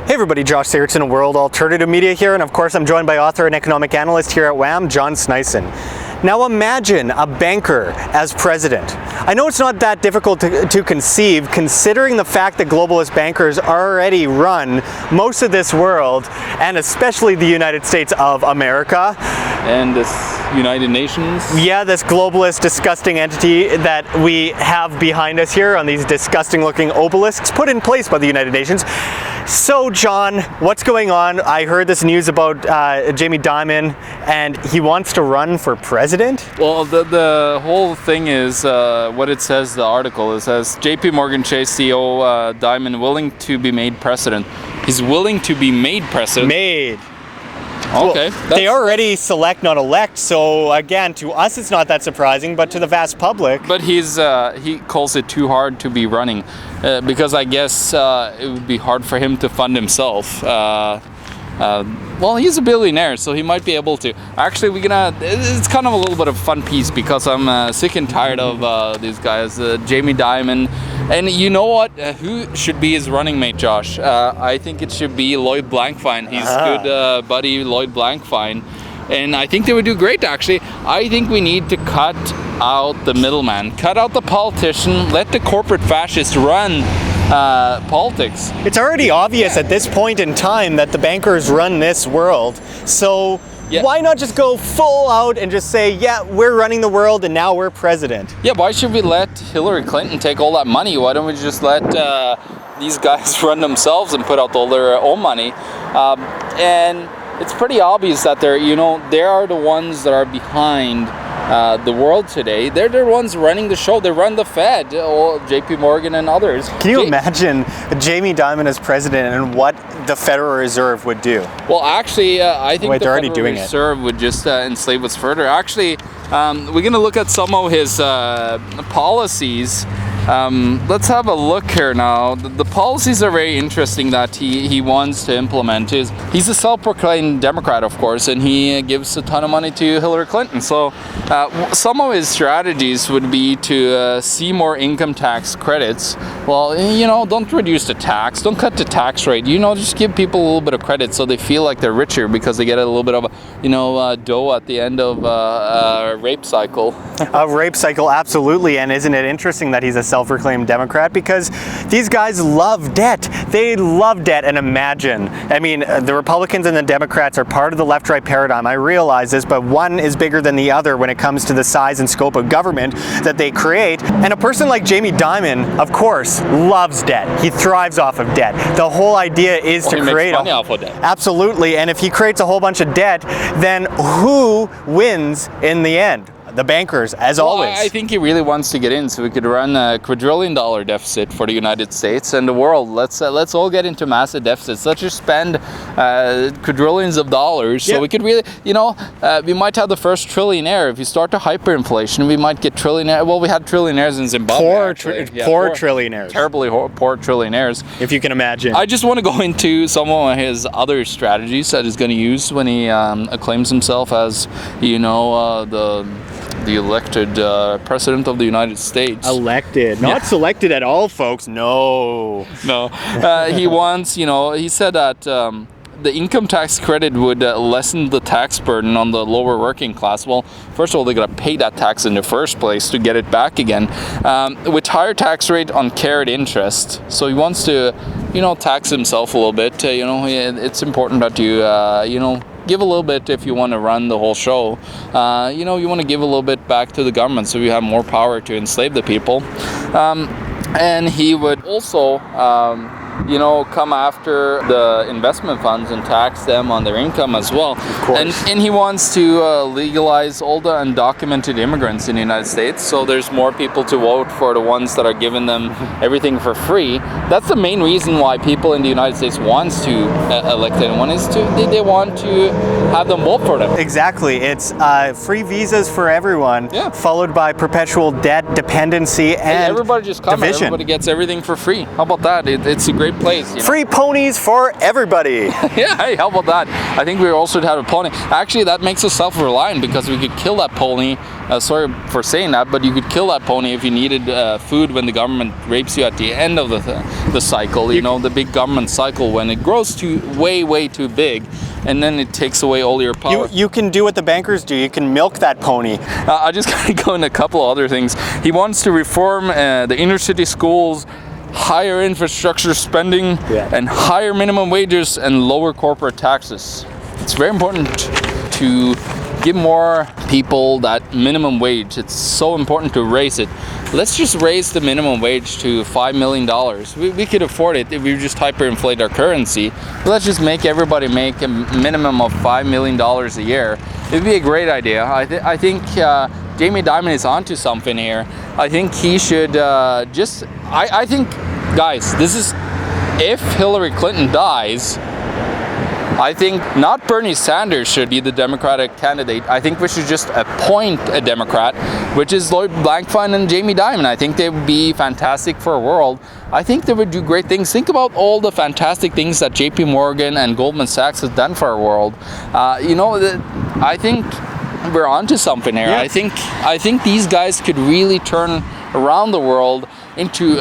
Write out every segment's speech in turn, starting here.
Hey everybody, Josh Sigurdson of World Alternative Media here, and of course I'm joined by author and economic analyst here at WAM, John Sneisen. Now imagine a banker as president. I know it's not that difficult to conceive, considering the fact that globalist bankers already run most of this world, and especially the United States of America. And this United Nations. Yeah, this globalist, disgusting entity that we have behind us here on these disgusting looking obelisks put in place by the United Nations. So John, what's going on? I heard this news about Jamie Dimon, and he wants to run for president? Well, the whole thing is what it says, the article. It says JP Morgan Chase CEO Dimon willing to be made president. He's willing to be made president. Made. Okay. Well, they already select, not elect, so again, to us it's not that surprising, but to the vast public. But he calls it too hard to be running, because I guess it would be hard for him to fund himself. Well, he's a billionaire, so he might be able to. Actually, it's kind of a little bit of a fun piece, because I'm sick and tired of these guys, Jamie Dimon. And you know what? Who should be his running mate, Josh? I think it should be Lloyd Blankfein. He's good buddy Lloyd Blankfein. And I think they would do great, actually. I think we need to cut out the middleman, cut out the politician, let the corporate fascists run politics. It's already obvious at this point in time that the bankers run this world. So why not just go full out and just say, yeah, we're running the world and now we're president? Yeah, why should we let Hillary Clinton take all that money? Why don't we just let these guys run themselves and put out all their own money? And it's pretty obvious that they are the ones that are behind the world today. They're the ones running the show. They run the Fed, JP Morgan and others. Can you imagine Jamie Dimon as president and what the Federal Reserve would do? Well, actually, I think the Federal Reserve it. would just enslave us further. Actually, we're going to look at some of his policies. Let's have a look here now. The policies are very interesting that he wants to implement. He's a self-proclaimed Democrat, of course, and he gives a ton of money to Hillary Clinton. So some of his strategies would be to see more income tax credits. Well, don't reduce the tax, don't cut the tax rate. Just give people a little bit of credit so they feel like they're richer because they get a little bit of dough at the end of a rape cycle. A rape cycle, absolutely. And isn't it interesting that he's a self-proclaimed Democrat? Because these guys love debt. They love debt. And imagine, the Republicans and the Democrats are part of the left-right paradigm. I realize this, but one is bigger than the other when it comes to the size and scope of government that they create. And a person like Jamie Dimon, of course, loves debt. He thrives off of debt. The whole idea is to create money off of debt. Absolutely. And if he creates a whole bunch of debt, then who wins in the end? The bankers, as always. I think he really wants to get in so we could run a quadrillion-dollar deficit for the United States and the world. Let's all get into massive deficits. Let's just spend quadrillions of dollars so we could really, we might have the first trillionaire. If you start to hyperinflation, we might get trillionaire. Well, we had trillionaires in Zimbabwe. Poor trillionaires. Terribly poor trillionaires. If you can imagine. I just want to go into some of his other strategies that he's going to use when he acclaims himself as, the elected president of the United States. Elected, not selected at all, folks. No. He wants, he said that the income tax credit would lessen the tax burden on the lower working class. Well, first of all, they got to pay that tax in the first place to get it back again. With higher tax rate on carried interest. So he wants to, tax himself a little bit. It's important that you, give a little bit if you want to run the whole show. You want to give a little bit back to the government so you have more power to enslave the people. And he would also, come after the investment funds and tax them on their income as well. Of course. And he wants to legalize all the undocumented immigrants in the United States, so there's more people to vote for the ones that are giving them everything for free. That's the main reason why people in the United States wants to elect anyone, is they want to have them vote for them. Exactly. It's free visas for everyone, followed by perpetual debt, dependency, and everybody just come, division. Everybody gets everything for free. How about that? It's a great great place. You know? Free ponies for everybody. Yeah, hey, how about that? I think we also have a pony. Actually, that makes us self-reliant because we could kill that pony. Sorry for saying that, but you could kill that pony if you needed food when the government rapes you at the end of the cycle. You know, the big government cycle when it grows too way too big, and then it takes away all your power. You can do what the bankers do. You can milk that pony. I just gotta go into a couple of other things. He wants to reform the inner city schools, higher infrastructure spending, and higher minimum wages and lower corporate taxes. It's very important to give more people that minimum wage. It's so important to raise it. Let's just raise the minimum wage to $5 million. We could afford it if we just hyperinflate our currency. But let's just make everybody make a minimum of $5 million a year. It'd be a great idea. I think Jamie Dimon is onto something here. I think he should I think, guys, this is, if Hillary Clinton dies, I think not Bernie Sanders should be the Democratic candidate. I think we should just appoint a Democrat, which is Lloyd Blankfein and Jamie Dimon. I think they would be fantastic for a world. I think they would do great things. Think about all the fantastic things that JP Morgan and Goldman Sachs has done for our world. I think we're onto something here. Yeah. I think these guys could really turn around the world into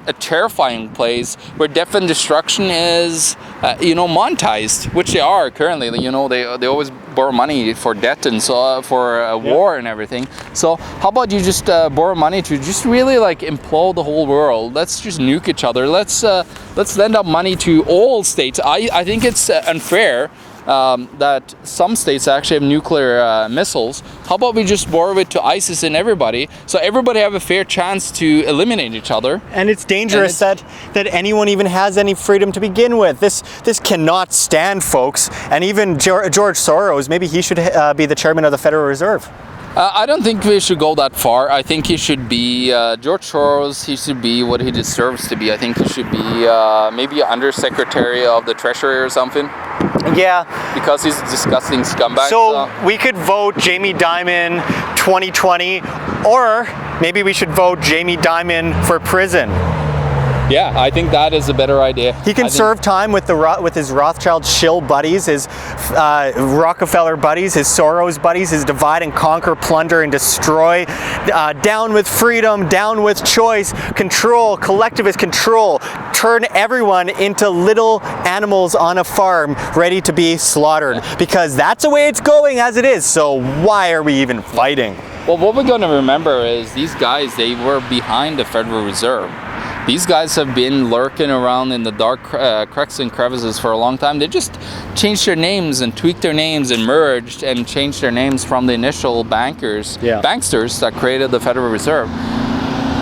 a terrifying place where death and destruction is, monetized, which they are currently. You know, they always borrow money for debt and so for war and everything. So how about you just borrow money to just really like implode the whole world? Let's just nuke each other. Let's lend out money to all states. I think it's unfair that some states actually have nuclear missiles. How about we just borrow it to ISIS and everybody, so everybody have a fair chance to eliminate each other? And it's dangerous that anyone even has any freedom to begin with. This cannot stand, folks. And even George Soros, maybe he should be the chairman of the Federal Reserve. I don't think we should go that far. I think he should be George Soros. He should be what he deserves to be. I think he should be maybe undersecretary of the Treasury or something. Yeah. Because he's a disgusting scumbag. So we could vote Jamie Dimon 2020, or maybe we should vote Jamie Dimon for prison. Yeah, I think that is a better idea. He can serve time with his Rothschild shill buddies, his Rockefeller buddies, his Soros buddies, his divide and conquer, plunder and destroy. Down with freedom, down with choice, control, collectivist control. Turn everyone into little animals on a farm ready to be slaughtered. Because that's the way it's going as it is. So why are we even fighting? Well, what we're going to remember is these guys, they were behind the Federal Reserve. These guys have been lurking around in the dark cracks and crevices for a long time. They just changed their names and tweaked their names and merged and changed their names from the initial banksters that created the Federal Reserve.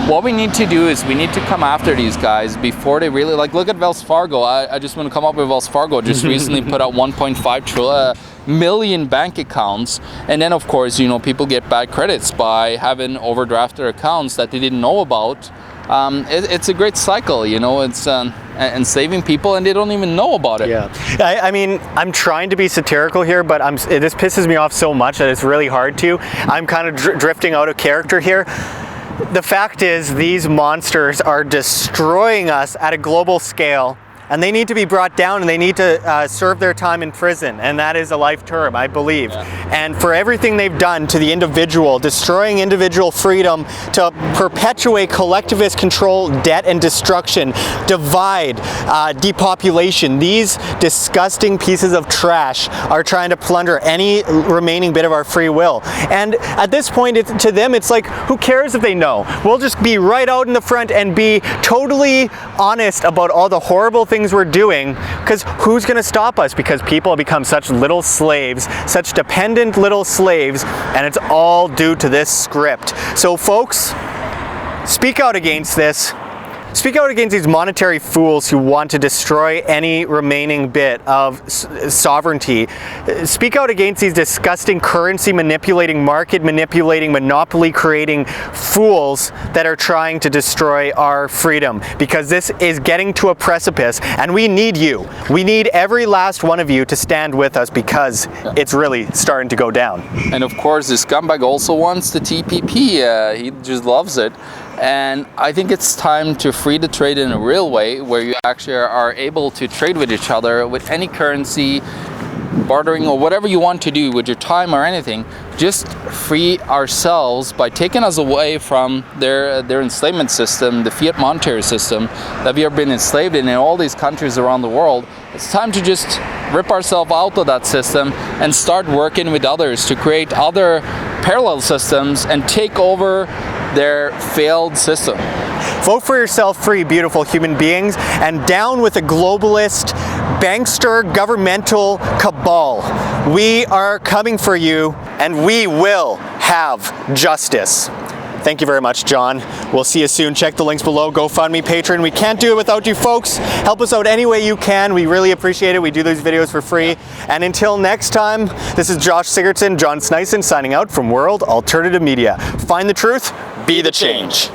What we need to do is we need to come after these guys before they really, like, look at Wells Fargo. I just want to come up with Wells Fargo. Just recently put out 1.5 million bank accounts, and then of course, people get bad credits by having overdrafted accounts that they didn't know about. It's a great cycle, it's and saving people, and they don't even know about it. Yeah, I mean, I'm trying to be satirical here, but this pisses me off so much that it's really hard to. I'm kind of drifting out of character here. The fact is, these monsters are destroying us at a global scale, and they need to be brought down, and they need to serve their time in prison, and that is a life term, I believe. Yeah. And for everything they've done to the individual, destroying individual freedom, to perpetuate collectivist control, debt and destruction, divide, depopulation, these disgusting pieces of trash are trying to plunder any remaining bit of our free will. And at this point, to them, it's like, who cares if they know? We'll just be right out in the front and be totally honest about all the horrible things we're doing, because who's going to stop us? Because people have become such little slaves, such dependent little slaves, and it's all due to this script. So folks, speak out against this. Speak out against these monetary fools who want to destroy any remaining bit of sovereignty. Speak out against these disgusting currency manipulating, market manipulating, monopoly creating fools that are trying to destroy our freedom, because this is getting to a precipice, and we need you. We need every last one of you to stand with us, because it's really starting to go down. And of course, this scumbag also wants the TPP. He just loves it. And I think it's time to free the trade in a real way, where you actually are able to trade with each other with any currency, bartering or whatever you want to do with your time or anything. Just free ourselves by taking us away from their enslavement system, the fiat monetary system that we have been enslaved in all these countries around the world. It's time to just rip ourselves out of that system and start working with others to create other parallel systems and take over their failed system. Vote for yourself, free, beautiful human beings, and down with a globalist, bankster, governmental cabal. We are coming for you, and we will have justice. Thank you very much, John. We'll see you soon. Check the links below. GoFundMe, Patreon. We can't do it without you folks. Help us out any way you can. We really appreciate it. We do these videos for free. And until next time, this is Josh Sigurdson, John Sneisen signing out from World Alternative Media. Find the truth, be the change.